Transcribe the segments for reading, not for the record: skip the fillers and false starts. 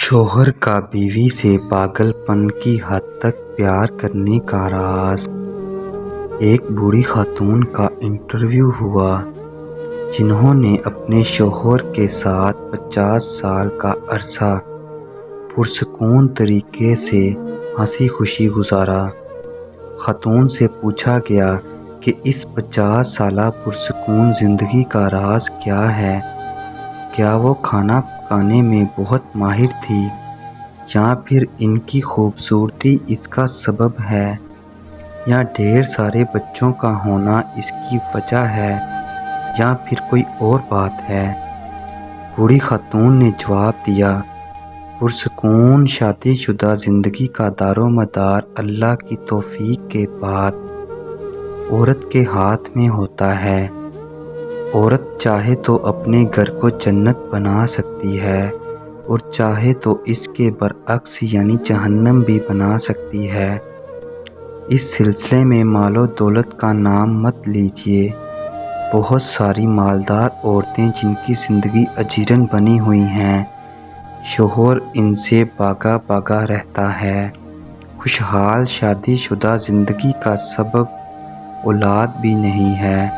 شوہر کا بیوی سے پاگل پن کی حد تک پیار کرنے کا راز۔ ایک بوڑھی خاتون کا انٹرویو ہوا جنہوں نے اپنے شوہر کے ساتھ 50 سال کا عرصہ پرسکون طریقے سے ہنسی خوشی گزارا۔ خاتون سے پوچھا گیا کہ اس 50 سالہ پرسکون زندگی کا راز کیا ہے؟ کیا وہ کھانا پکانے میں بہت ماہر تھی، یا پھر ان کی خوبصورتی اس کا سبب ہے، یا ڈھیر سارے بچوں کا ہونا اس کی وجہ ہے، یا پھر کوئی اور بات ہے؟ بوڑھی خاتون نے جواب دیا، پرسکون شادی شدہ زندگی کا دار و مدار اللہ کی توفیق کے بعد عورت کے ہاتھ میں ہوتا ہے۔ عورت چاہے تو اپنے گھر کو جنت بنا سکتی ہے اور چاہے تو اس کے برعکس یعنی جہنم بھی بنا سکتی ہے۔ اس سلسلے میں مال و دولت کا نام مت لیجیے۔ بہت ساری مالدار عورتیں جن کی زندگی اجیرن بنی ہوئی ہیں، شوہر ان سے بھاگا بھاگا رہتا ہے۔ خوشحال شادی شدہ زندگی کا سبب اولاد بھی نہیں ہے۔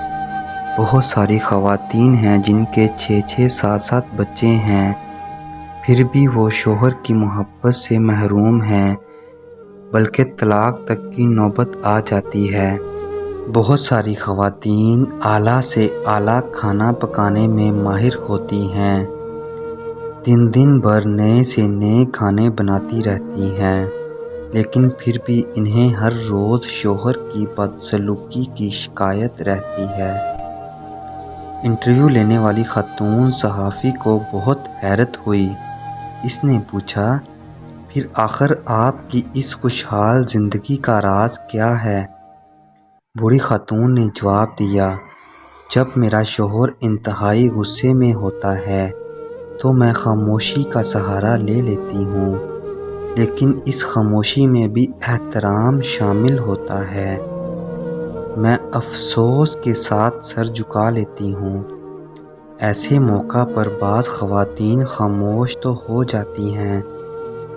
بہت ساری خواتین ہیں جن کے 6 7 بچے ہیں، پھر بھی وہ شوہر کی محبت سے محروم ہیں، بلکہ طلاق تک کی نوبت آ جاتی ہے۔ بہت ساری خواتین اعلیٰ سے اعلیٰ کھانا پکانے میں ماہر ہوتی ہیں، دن بھر نئے سے نئے کھانے بناتی رہتی ہیں، لیکن پھر بھی انہیں ہر روز شوہر کی بدسلوکی کی شکایت رہتی ہے۔ انٹرویو لینے والی خاتون صحافی کو بہت حیرت ہوئی۔ اس نے پوچھا، پھر آخر آپ کی اس خوشحال زندگی کا راز کیا ہے؟ بوڑھی خاتون نے جواب دیا، جب میرا شوہر انتہائی غصے میں ہوتا ہے تو میں خاموشی کا سہارا لے لیتی ہوں، لیکن اس خاموشی میں بھی احترام شامل ہوتا ہے۔ میں افسوس کے ساتھ سر جھکا لیتی ہوں۔ ایسے موقع پر بعض خواتین خاموش تو ہو جاتی ہیں،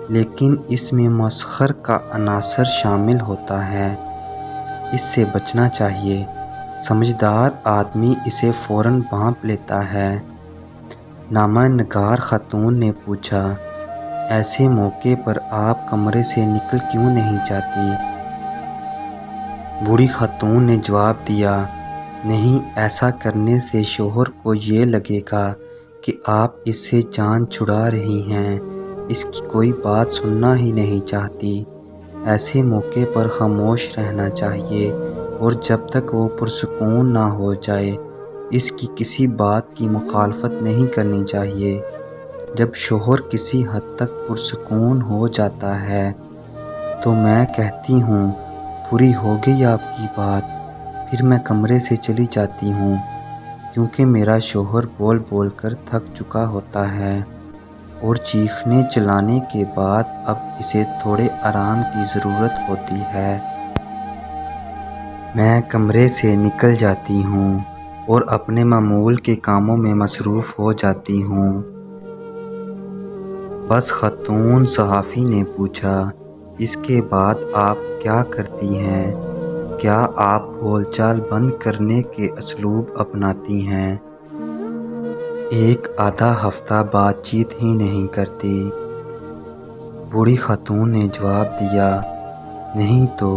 لیکن اس میں مسخر کا عنصر شامل ہوتا ہے۔ اس سے بچنا چاہیے۔ سمجھدار آدمی اسے فوراً بھانپ لیتا ہے۔ نامہ نگار خاتون نے پوچھا، ایسے موقع پر آپ کمرے سے نکل کیوں نہیں جاتی؟ بوڑھی خاتون نے جواب دیا، نہیں، ایسا کرنے سے شوہر کو یہ لگے گا کہ آپ اس سے جان چھڑا رہی ہیں، اس کی کوئی بات سننا ہی نہیں چاہتی۔ ایسے موقع پر خاموش رہنا چاہیے اور جب تک وہ پرسکون نہ ہو جائے اس کی کسی بات کی مخالفت نہیں کرنی چاہیے۔ جب شوہر کسی حد تک پرسکون ہو جاتا ہے تو میں کہتی ہوں، پوری ہو گئی آپ کی بات؟ پھر میں کمرے سے چلی جاتی ہوں، کیونکہ میرا شوہر بول بول کر تھک چکا ہوتا ہے اور چیخنے چلانے کے بعد اب اسے تھوڑے آرام کی ضرورت ہوتی ہے۔ میں کمرے سے نکل جاتی ہوں اور اپنے معمول کے کاموں میں مصروف ہو جاتی ہوں۔ بس خاتون صحافی نے پوچھا، اس کے بعد آپ کیا کرتی ہیں؟ کیا آپ بول چال بند کرنے کے اسلوب اپناتی ہیں؟ ایک آدھا ہفتہ بات چیت ہی نہیں کرتی؟ بوڑھی خاتون نے جواب دیا، نہیں تو۔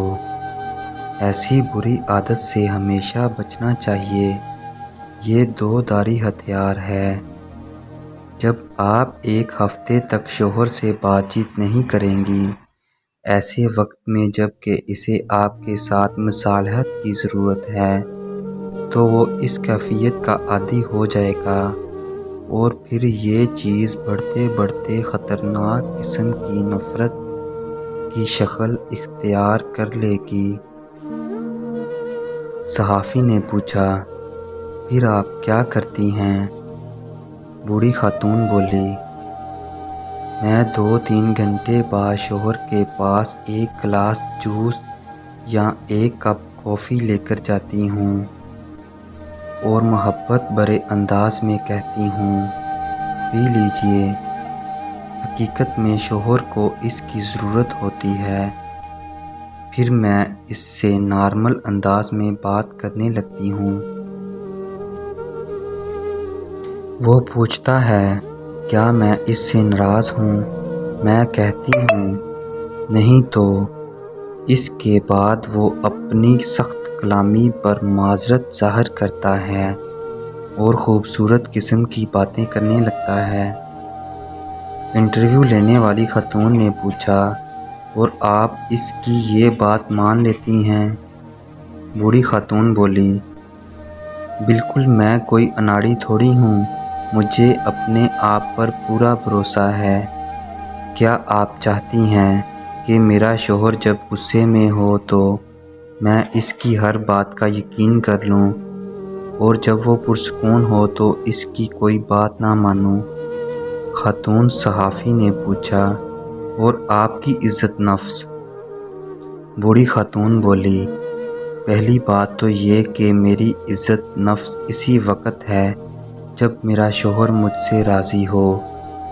ایسی بری عادت سے ہمیشہ بچنا چاہیے۔ یہ دودھاری ہتھیار ہے۔ جب آپ ایک ہفتے تک شوہر سے بات چیت نہیں کریں گی، ایسے وقت میں جب کہ اسے آپ کے ساتھ مصالحت کی ضرورت ہے، تو وہ اس کیفیت کا عادی ہو جائے گا اور پھر یہ چیز بڑھتے بڑھتے خطرناک قسم کی نفرت کی شکل اختیار کر لے گی۔ صحافی نے پوچھا، پھر آپ کیا کرتی ہیں؟ بوڑھی خاتون بولی، میں 2-3 گھنٹے بعد شوہر کے پاس ایک گلاس جوس یا ایک کپ کافی لے کر جاتی ہوں اور محبت بھرے انداز میں کہتی ہوں، پی لیجئے۔ حقیقت میں شوہر کو اس کی ضرورت ہوتی ہے۔ پھر میں اس سے نارمل انداز میں بات کرنے لگتی ہوں۔ وہ پوچھتا ہے کیا میں اس سے ناراض ہوں؟ میں کہتی ہوں نہیں تو۔ اس کے بعد وہ اپنی سخت کلامی پر معذرت ظاہر کرتا ہے اور خوبصورت قسم کی باتیں کرنے لگتا ہے۔ انٹرویو لینے والی خاتون نے پوچھا اور آپ اس کی یہ بات مان لیتی ہیں؟ بوڑھی خاتون بولی بالکل، میں کوئی اناڑی تھوڑی ہوں، مجھے اپنے آپ پر پورا بھروسہ ہے۔ کیا آپ چاہتی ہیں کہ میرا شوہر جب غصے میں ہو تو میں اس کی ہر بات کا یقین کر لوں اور جب وہ پرسکون ہو تو اس کی کوئی بات نہ مانوں؟ خاتون صحافی نے پوچھا اور آپ کی عزت نفس؟ بوڑھی خاتون بولی پہلی بات تو یہ کہ میری عزت نفس اسی وقت ہے جب میرا شوہر مجھ سے راضی ہو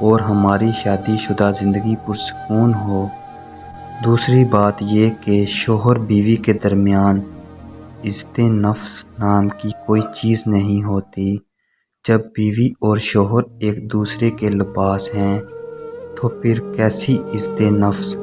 اور ہماری شادی شدہ زندگی پرسکون ہو۔ دوسری بات یہ کہ شوہر بیوی کے درمیان عزت نفس نام کی کوئی چیز نہیں ہوتی۔ جب بیوی اور شوہر ایک دوسرے کے لباس ہیں تو پھر کیسی عزت نفس